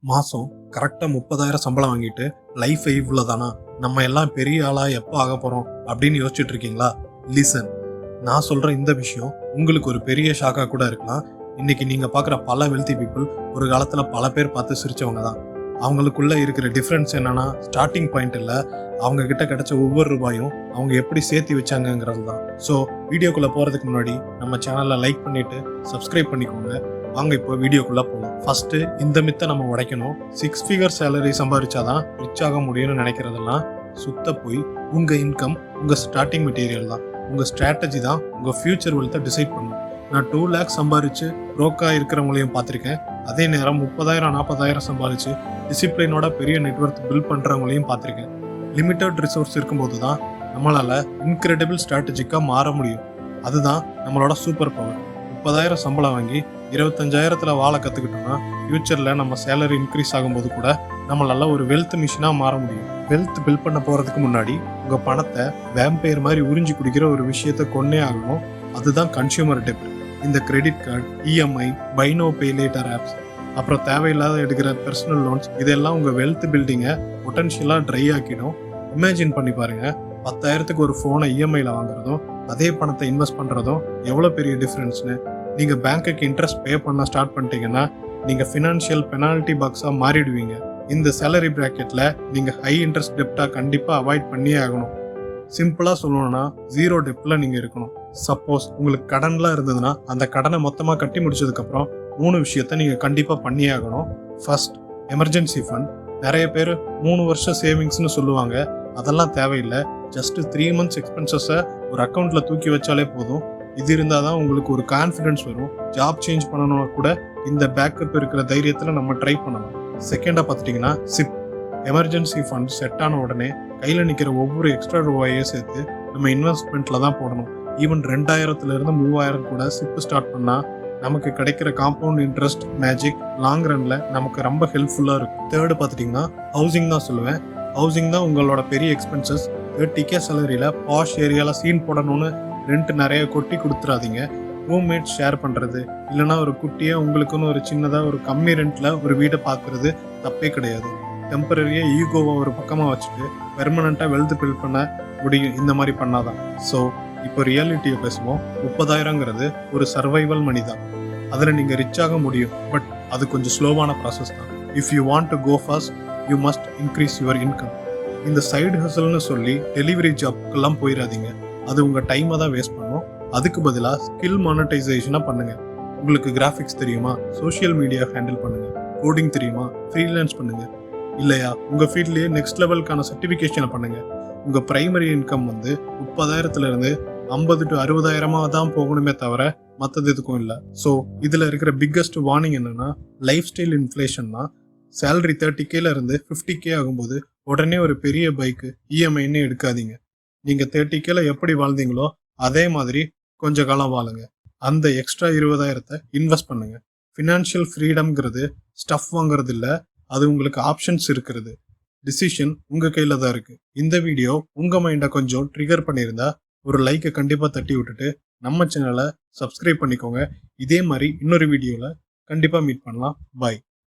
மாதம் கரெக்டாக 30,000 சம்பளம் வாங்கிட்டு லைஃப் இவ்வளோதானா, நம்ம எல்லாம் பெரிய ஆளாக எப்போ ஆக போகிறோம் அப்படின்னு யோசிச்சுட்டு இருக்கீங்களா? லிசன், நான் சொல்கிற இந்த விஷயம் உங்களுக்கு ஒரு பெரிய ஷாக்காக கூட இருக்கலாம். இன்னைக்கு நீங்கள் பார்க்குற பல வெல்தி பீப்புள் ஒரு காலத்தில் பல பேர் பார்த்து சிரிச்சவங்க தான். அவங்களுக்குள்ள இருக்கிற டிஃப்ரென்ஸ் என்னன்னா, ஸ்டார்டிங் பாயிண்ட் இல்லை, அவங்க கிட்ட கிடைச்ச ஒவ்வொரு ரூபாயும் அவங்க எப்படி சேர்த்து வச்சாங்கங்கிறது தான். ஸோ வீடியோக்குள்ளே போகிறதுக்கு முன்னாடி நம்ம சேனலை லைக் பண்ணிவிட்டு சப்ஸ்கிரைப் பண்ணிக்கோங்க. வாங்க இப்போ வீடியோக்குள்ள போகலாம். ஃபர்ஸ்ட் இந்த மித்தை நம்ம உடைக்கணும். 6 ஃபிகர் சேலரி சம்பாதிச்சாதான் ரிச் ஆக முடியும்னு நினைக்கிறதெல்லாம் சுத்த போய். உங்க இன்கம் உங்க ஸ்டார்டிங் மெட்டீரியல் தான். உங்க ஸ்ட்ராட்டஜி தான் உங்க ஃபியூச்சர் வெல்த்தை டிசைட் பண்ணும். நான் 2 லேக் சம்பாதிச்சு ப்ரோக்கா இருக்கிறவங்களையும் பார்த்துருக்கேன். அதே நேரம் 30,000 40,000 சம்பாதிச்சு டிசிப்ளினோட பெரிய நெட்வொர்க் பில்ட் பண்றவங்களையும் பார்த்துருக்கேன். லிமிட்டட் ரிசோர்ஸ் இருக்கும்போது தான் நம்மளால இன்கிரெடிபிள் ஸ்ட்ராட்டஜிக்கா மாற முடியும். அதுதான் நம்மளோட சூப்பர் பவர். 30,000 சம்பளம் வாங்கி 25,000த்துல வாழ கற்றுக்கிட்டோம்னா ஃபியூச்சரில் நம்ம சேலரி இன்க்ரீஸ் ஆகும்போது கூட நம்மளால ஒரு வெல்த் மிஷினாக மாற முடியும். வெல்த் பில்ட் பண்ண போகிறதுக்கு முன்னாடி உங்கள் பணத்தை வேம்பயர் மாதிரி உறிஞ்சி குடிக்கிற ஒரு விஷயத்த கொன்னே ஆகணும். அதுதான் கன்சியூமர் டெப்ட். இந்த credit card, EMI, buy now pay later apps, அப்புறம் தேவையில்லாத எடுக்கிற பர்சனல் லோன்ஸ், இதெல்லாம் உங்கள் வெல்த் பில்டிங்கை பொட்டன்ஷியலாக ட்ரை ஆக்கிடும். இமேஜின் பண்ணி பாருங்க, 10,000க்கு ஒரு ஃபோனை இஎம்ஐயில் வாங்குறதும் அதே பணத்தை இன்வெஸ்ட் பண்ணுறதும் எவ்வளோ பெரிய டிஃப்ரென்ஸ்னு. நீங்கள் பேங்க்குக்கு இன்ட்ரெஸ்ட் பே பண்ண ஸ்டார்ட் பண்ணிட்டீங்கன்னா நீங்கள் ஃபினான்ஷியல் பெனால்ட்டி பாக்ஸாக மாறிடுவீங்க. இந்த சேலரி ப்ராக்கெட்டில் நீங்கள் ஹை இன்ட்ரெஸ்ட் டெப்டாக கண்டிப்பாக அவாய்ட் பண்ணியே ஆகணும். சிம்பிளாக சொல்லணும்னா 0 டெப்டில் நீங்கள் இருக்கணும். சப்போஸ் உங்களுக்கு கடன்லாம் இருந்ததுன்னா அந்த கடனை மொத்தமாக கட்டி முடிச்சதுக்கப்புறம் 3 விஷயத்த நீங்கள் கண்டிப்பாக பண்ணியே ஆகணும். First, emergency fund. நிறைய பேர் 3 வருஷம் சேவிங்ஸ்னு சொல்லுவாங்க. அதெல்லாம் தேவையில்லை. ஜஸ்ட் 3 மந்த்ஸ் எக்ஸ்பென்சஸை ஒரு அக்கௌண்ட்ல தூக்கி வச்சாலே போதும். இது இருந்தால் தான் உங்களுக்கு ஒரு கான்ஃபிடென்ஸ் வரும். ஜாப் சேஞ்ச் பண்ணணும்னா கூட இந்த பேக்கப் இருக்கிற தைரியத்தில் நம்ம ட்ரை பண்ணலாம். செகண்டாக பார்த்துட்டிங்கன்னா சிப். எமர்ஜென்சி ஃபண்ட் செட் ஆன உடனே கையில் நிற்கிற ஒவ்வொரு எக்ஸ்ட்ரா ரூபாயையும் சேர்த்து நம்ம இன்வெஸ்ட்மெண்ட்டில் தான் போடணும். ஈவன் 2,000லேருந்து 3,000 கூட சிப் ஸ்டார்ட் பண்ணால் நமக்கு கிடைக்கிற காம்பவுண்ட் இன்ட்ரெஸ்ட் மேஜிக் லாங் ரன்ல நமக்கு ரொம்ப ஹெல்ப்ஃபுல்லாக இருக்கும். தேர்டு பார்த்துட்டிங்கன்னா ஹவுசிங் தான் சொல்லுவேன். ஹவுசிங் தான் உங்களோட பெரிய எக்ஸ்பென்சஸ். 30K சேலரியில் பாஷ் ஏரியாவில் சீன் போடணும்னு ரெண்ட் நிறைய கொட்டி கொடுத்துறாதீங்க. ரூம்மேட் ஷேர் பண்ணுறது, இல்லைனா ஒரு குட்டியாக உங்களுக்குன்னு ஒரு சின்னதாக ஒரு கம்மி ரெண்டில் ஒரு வீடை பார்க்குறது தப்பே கிடையாது. டெம்பரரியாக ஈகோவை ஒரு பக்கமாக வச்சுட்டு பெர்மனண்ட்டாக வெல்த் பில்ட் பண்ண முடியும் இந்த மாதிரி பண்ணாதான். ஸோ இப்போ ரியாலிட்டியை பேசுவோம். 30,000ங்கிறது ஒரு சர்வைவல் மணி தான். அதில் நீங்கள் ரிச் ஆக முடியும். பட் அது கொஞ்சம் ஸ்லோவான ப்ராசஸ் தான். If you want to go fast, you must increase your income. இந்த சைடு ஹசல்னு சொல்லி டெலிவரி ஜாப்க்கெல்லாம் போயிடாதீங்க. அது உங்கள் டைமை தான் வேஸ்ட் பண்ணும். அதுக்கு பதிலாக ஸ்கில் மானிட்டைசேஷனாக பண்ணுங்கள். உங்களுக்கு கிராஃபிக்ஸ் தெரியுமா? சோஷியல் மீடியா ஹேண்டில் பண்ணுங்கள். கோடிங் தெரியுமா? ஃப்ரீலான்ஸ் பண்ணுங்கள். இல்லையா, உங்கள் ஃபீல்ட்லேயே நெக்ஸ்ட் லெவலுக்கான சர்டிஃபிகேஷனை பண்ணுங்கள். உங்கள் ப்ரைமரி இன்கம் 30,000லேருந்து 50 to 60,000 தான் போகணுமே தவிர மற்றது எதுக்கும் இல்லை. ஸோ இதில் இருக்கிற பிக்கஸ்ட் வார்னிங் என்னென்னா, லைஃப் ஸ்டைல் இன்ஃப்ளேஷன் தான். சேலரி 30Kலேருந்து 50K ஆகும்போது உடனே ஒரு பெரிய பைக்கு இஎம்ஐன்னு எடுக்காதீங்க. நீங்கள் 30Kல எப்படி வாழ்ந்தீங்களோ அதே மாதிரி கொஞ்ச காலம் வாழுங்க. அந்த எக்ஸ்ட்ரா 20,000 இன்வெஸ்ட் பண்ணுங்க. ஃபினான்ஷியல் ஃப்ரீடம்ங்கிறது ஸ்டஃப் வாங்குறது இல்லை, அது உங்களுக்கு ஆப்ஷன்ஸ் இருக்கிறது. டிசிஷன் உங்கள் கையில் தான் இருக்குது. இந்த வீடியோ உங்கள் மைண்டை கொஞ்சம் ட்ரிகர் பண்ணியிருந்தா ஒரு லைக்கை கண்டிப்பாக தட்டி விட்டுட்டு நம்ம சேனலை சப்ஸ்கிரைப் பண்ணிக்கோங்க. இதே மாதிரி இன்னொரு வீடியோவில் கண்டிப்பாக மீட் பண்ணலாம். பாய்.